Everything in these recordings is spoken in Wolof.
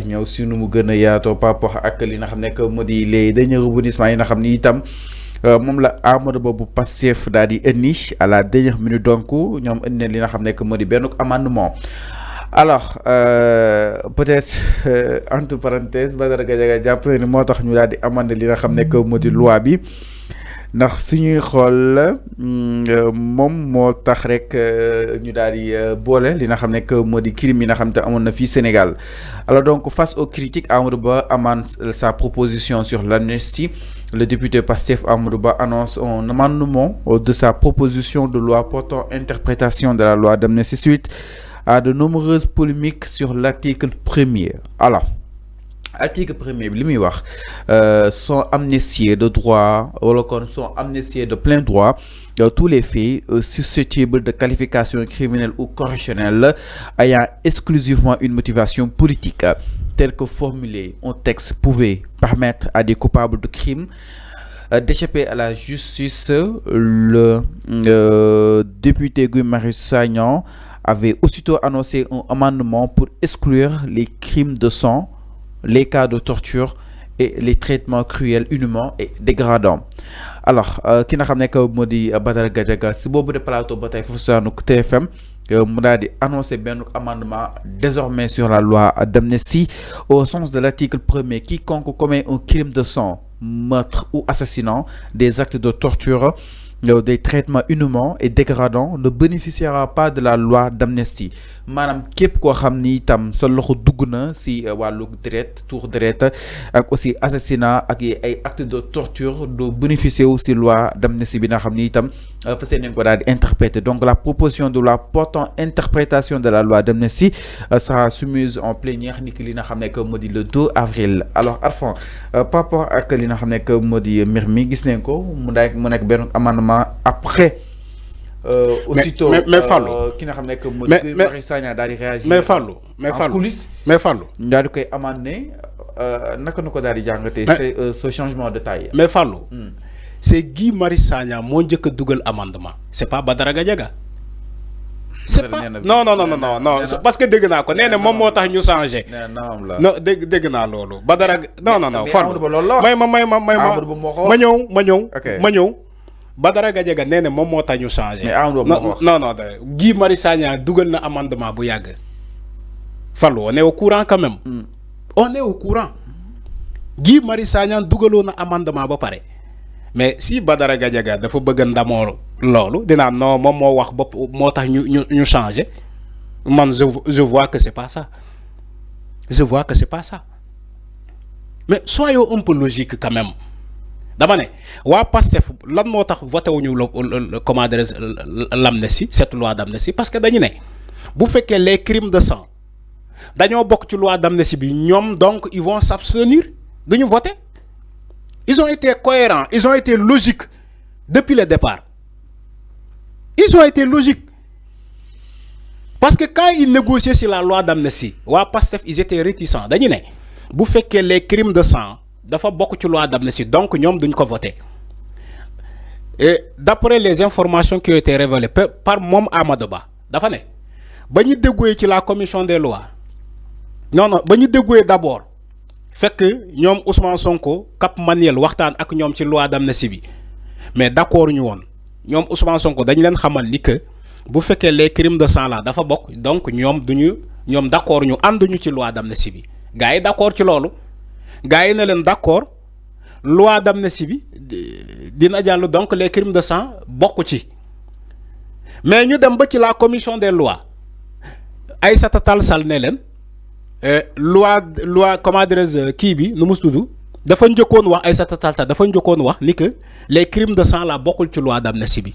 ñëw si nu mu gën a yaatoo par rapport ak li nga xam ne que moo di les derniers rebondissements yi nga xam ni itam moom la Amadou Ba bu Pastef daal di indi à la dernière minute donc ñoom indi na li nga xam ne que moo di benn amendement. Alors peut-être entre parenthèses Badara Gadiaga jàpp na ni moo tax ñu daal di amender li nga xam ne que moo di loi bi. ndax suñuy xool moom moo tax rek ñu daal di boole li nga xam ne que moo di crime yi nga xam te amoon na fii Sénégal alors donc face aux critiques Amadou Ba amende sa proposition sur l'amnistie. Le député Pastef Amadou Ba annonce un amendement de sa proposition de loi portant interprétation de la loi d'amnistie suite à de nombreuses polémiques sur l'article 1er. Alors article 1er bi li muy wax sont amnistiés de droit wala kon sont amnistiés de plein droit tous les faits susceptibles de qualification criminelle ou correctionnelle ayant exclusivement une motivation politique tel que formulé un texte pouvait permettre à des coupables de crimes d'échapper à la justice. Le député Guy Marius Sagna avait aussitôt annoncé un amendement pour exclure les crimes de sang, les cas de torture et les traitements cruels, inhumains et dégradants. Alors ki nga xam ne que moo di Badara Gadiaga si boobu de plateau ba tey foofu saanu TFM mu daal di annoncé benn amendement désormais sur la loi d'amnistie au sens de l'article 1er. Quiconque commet un crime de sang, meurtre ou assassinat, des actes de torture, des traitements inhumains et dégradants ne bénéficiera pas de la loi d'amnistie. Maanaam képp koo xam ni itam sa loxo dugg na si wàllu deret tour deret ak aussi assassinat ak ay actes de torture doo bénéficier wu si loi d'amnistie bi nga xam ni itam fas yéene ko daal di interpréter. Donc la proposition de loi portant interprétation de la loi d'amnistie sera soumise en plénière ni ki li nga xam ne que moo di le 2 avril. Alors Arfan par rapport ak li nga xam ne que moo di mbir mi gis nañ ko mu nekk benn amendement après. Aussitôt mais Fallou ki nga xam ne que moo di Marius Sagna daal di réagir. mais Fallou en coulisses mais Fallou daal di koy amandé naka na ko daal di jàngatee. c'est ce changement de taille. mais Fallou c'est Guy Marius Sagna moo njëkk a dugal amendement c'est pas Badara Gadiaga. c'est pas non parce que dégg naa ko nee na moom moo tax ñu changé. non dégg naa loolu Badara non Fallou ma ñëw Badara Gadiaga nee na moom moo tax ñu changé. non Guy Marius Sagna dugal na amendement bu yàgg. Fallou on est au courant quand même. On est au courant. Guy Marius Sagna dugaloon na amendement ba pare mais si Badara Gadiaga dafa bëgg ndamoo loolu dinaa non moom moo wax bopp moo tax ñu changé man je vois que c'est pas ça. Je vois que c'est pas ça mais soyons un peu logique quand même. dama ne waa Pastef lan moo tax voté wuñu comment dirais l'amnistie cette loi d'amnistie parce que dañu ne bu fekkee les crimes de sang dañoo bokk ci loi d'amnistie bi ñoom donc ils vont s'abstenir duñu voter. Ils ont été cohérents, ils ont été logiques depuis le départ. Ils ont été logiques parce que quand ils négociaient sur la loi d'amnistie waa Pastef ils étaient réticents dañu ne bu fekkee les crimes de sang dafa bokk ci loi d'amnistie donc ñoom duñ ko voter. Et d'après les informations qui ont été révélées par moom Amadou Ba dafa ne ba ñu déggoo ci la commission des lois non ba ñu déggoo d'abord fekk ñoom Ousmane Sonko Cap Manuel waxtaan ak ñoom ci loi d'amnistie bi mais d'accord ñu woon ñoom Ousmane Sonko dañu leen xamal ni que bu fekkee les crimes de sang là dafa bokk donc ñoom d'accord ñu ànduñu ci loi d'amnistie bi gars yi d'accord ci loolu. Gars yi ne leen d'accord loi d'amnistie bi dina jàll donc les crimes de sang bokk ci mais ñu dem ba ci la commission des lois Aïssata Tall Sall ne leen loi comment dirais-je kii bi nu mu tudd dafa njëkkoon wax Aïssata Tall Sall dafa njëkkoon wax ni que les crimes de sang la bokkul ci loi d'amnistie bi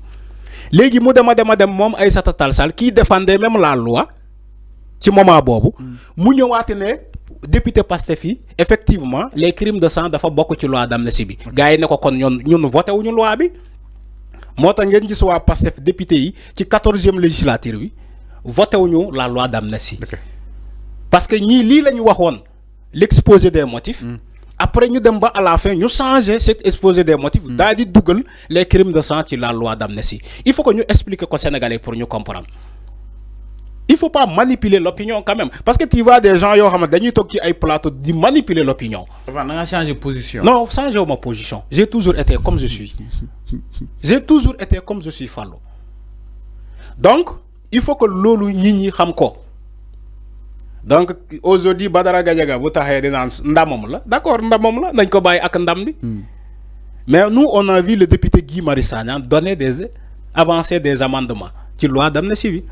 léegi mu dem moom Aïssata Tall Sall kii défendait même la loi ci moment boobu mu ñëwaate ne député Pastef yi effectivement les crimes de sang dafa bokk ci loi d'amnistie bi gars yi ne ko kon ñun voté wuñu loi bi moo tax ngeen gis waa Pastef député yi ci 14e législature bi voté wuñu la loi d'amnistie parce que ñii lii la ñu waxoon l'exposé des motifs après ñu dem ba à la fin ñu changer cet exposé des motifs daal di dugal les crimes de sang ci la loi d'amnistie il faut que ñu expliquer ko Sénégalais pour ñu comprendre Il ne faut pas manipuler l'opinion quand même. Parce que tu vois des gens qui ont plateau de manipuler l'opinion. Enfin, on a changé de position. Non, changé ma position. J'ai toujours été comme je suis. J'ai toujours été comme je suis, Fallo. Donc, il faut que l'olu nini hamko. Donc, aujourd'hui, Badara Gadiaga, vous avez dit ndamom la. D'accord, ndamom la. N'a ko baye ak ndam bi. Mais nous, on a vu le député Guy Marius Sagna donner des avancer des amendements. Tu loi d'amnistie.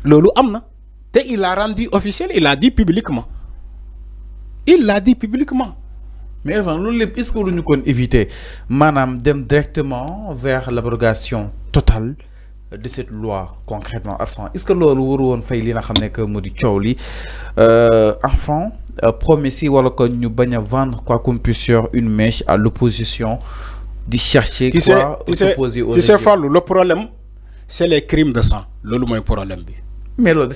Lolo amna. Il l'a rendu officiel, il l'a dit publiquement. Il l'a dit publiquement. Mais avant, est-ce que nous pouvons éviter, madame, directement vers l'abrogation totale de cette loi concrètement? Est-ce que l'on fait enfant, promet si ou alors que nous bagnons vendre quoi qu'on puisse sur une mèche à l'opposition, de chercher quoi s'opposer aux. Tu sais, Fallou, le problème, c'est les crimes de sang. C'est le problème. Mais non,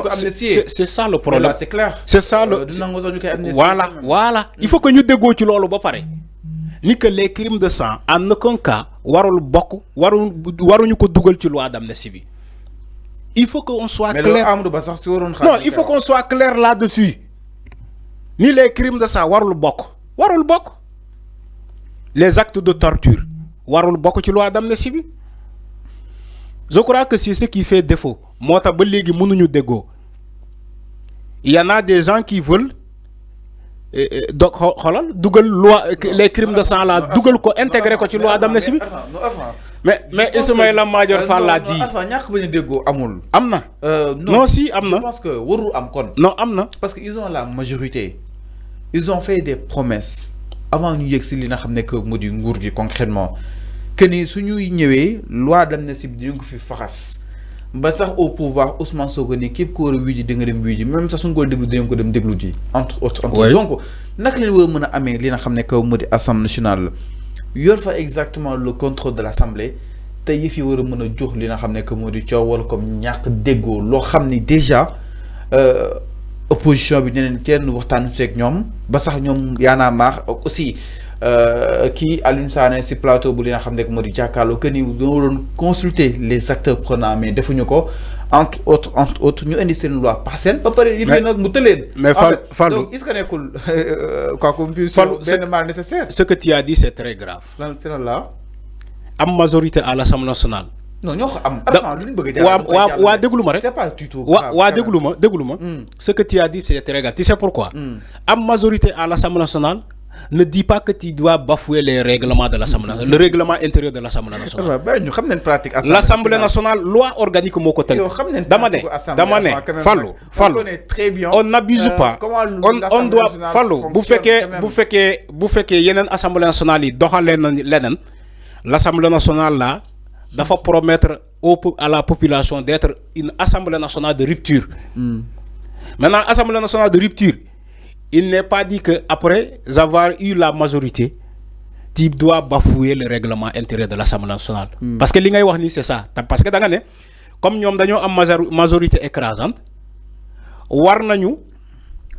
c'est ça le problème. C'est clair. C'est ça le. Voilà. Il faut que nous dégoûtions l'eau pareil. Ni que les crimes de sang, en aucun cas, warul bokku, waruñu ko dougal ci loi d'amnistie. Il faut qu'on soit clair. Non, il faut qu'on soit clair là-dessus. Ni les crimes de sang, warul bokku. Les actes de torture, warul bokku ci loi d'amnistie. Je crois que c'est ce qui fait défaut. Il y en a des gens qui veulent les crimes de sang là, intégrer la loi d'amnistie. Mais Ismaïla Madior Fall l'a dit. Non, si, amna. Je pense que non, amna. Parce qu'ils ont la majorité. Ils ont fait des promesses avant nous d'exciter que concrètement. Que ni suñu ñëwé loi d'amnistie bi ñu ko fi faxas ba sax au pouvoir Ousmane Sonko ni képp ko wara wiji de nga dem wiji même sax suñu ko déglu dañ ko dem déglu ji entre autres donc nak lañ wara mëna amé li nga xamné que modi Assemblée nationale yor fa exactement le contrôle de l'Assemblée té yi fi wara mëna jox li nga xamné que modi ciowal comme ñak déggo lo xamni déjà opposition bi ñeneen kenn waxtaan sék ñom ba sax ñom yana mar aussi qui Alioune Sané si plateau bu li nga xam ne moo di jàkkaarloo que ni doon consulter les acteurs prenants mais defuñu ko entre autres ñu indi seen loi partielle ba pare yi fi nag mu tëleen mais Fallou donc est-ce que nekkul quoi qu'on puisse benn mal nécessaire. Ce que tu as dit c'est très grave. lan c'est là am majorité à l'Assemblée nationale. Non ñoo ko am lu ñu bëgg a waa déglu ma rek c'est pas du tout waa déglu ma ce que tu as dit c'est très grave. Tu sais pourquoi am majorité à l'Assemblée nationale ne dis pas que tu dois bafouer les règlements de l'Assemblée nationale, le règlement intérieur de l'Assemblée nationale. L'Assemblée nationale, loi organique moko tek. Damane, Fallou. On n'abuse pas. On doit Fallou. Vous faites yenen Assemblée nationale yi doxale lenen. L'Assemblée nationale là doit promettre à la population d'être une Assemblée nationale de rupture. Maintenant, Assemblée nationale de rupture, il n'est pas dit qu'après avoir eu la majorité, tu dois bafouer le règlement intérieur de l'Assemblée nationale. Parce que ce que c'est ça. Parce que comme nous avons une majorité écrasante, nous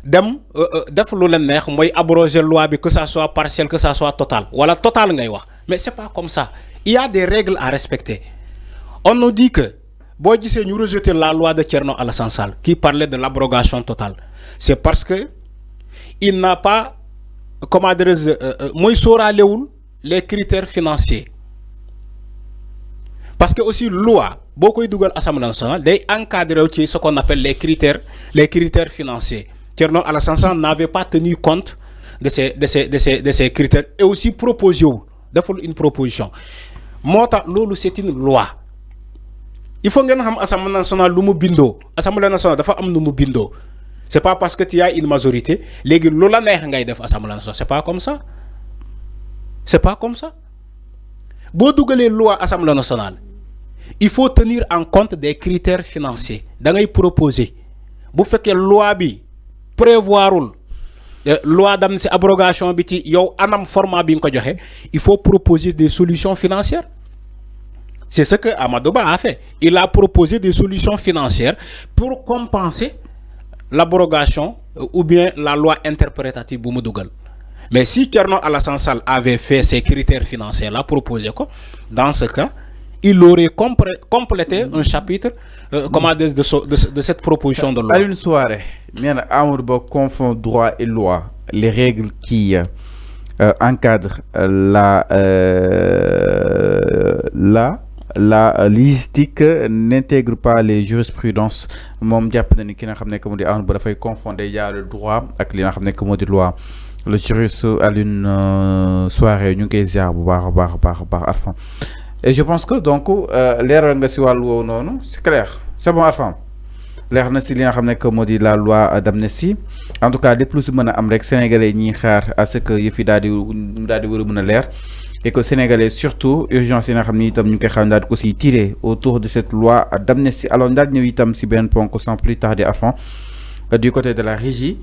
devons abroger la loi, que ça soit partiel, que ça soit total. Voilà, total. Mais ce n'est pas comme ça. Il y a des règles à respecter. On nous dit que, si nous rejetons la loi de Thierno Alassane Sall qui parlait de l'abrogation totale, c'est parce que il n'a pas, comment dire, les critères financiers. Parce que aussi loi, beaucoup de l'Assemblée nationale, they encadrent ce qu'on appelle les critères financiers. Thierno Alassane Sall n'avait pas tenu compte de ces critères et aussi proposé une proposition. C'est une loi. Il faut que l'Assemblée nationale l'Assemblée nationale dafa am nu mu bindo. C'est pas parce que tu as une majorité, légui lola neex ngay def Assemblée nationale, c'est pas comme ça. C'est pas comme ça. Bo dougalé loi Assemblée nationale, il faut tenir en compte des critères financiers. Da ngay proposer. Bu féké loi bi prévoirul loi d'amnistie abrogation bi ci yow anam format bi nga ko joxé, il faut proposer des solutions financières. C'est ce que Amadouba a fait. Il a proposé des solutions financières pour compenser l'abrogation ou bien la loi interprétative Boumoudougall. Mais si Thierno Alassane Sall avait fait ces critères financiers-là, proposé quoi, dans ce cas, il aurait complété un chapitre de cette proposition de loi. À une soirée, Amadou Ba confond droit et loi, les règles qui encadrent la légistique n'intègre pas les jurisprudences. Mom japp na ni ki nga xamné que modi Amadou Ba dafay confondre le droit ak li nga xamné que modi loi. Le juriste à une soirée ñu ngi ziar bu baax Arfan. Et je pense que donc leeral nga si wàllu woowu noonu c'est clair, c'est bon Arfan. Leer na si li nga xamné que modi la loi d'amnistie. En tout cas lépp lu si mën a am rek sénégalais ñi xaar à ce que yëf yi daal di war a mën a leer. Et que sénégalais surtout urgence yi nga xam ni itam ñu ngi koy xam daal di ko si tiré autour de cette loi d'amnistie. Alors daal ñëw itam si benn ponk sans plus tarder Arfan du côté de la régie.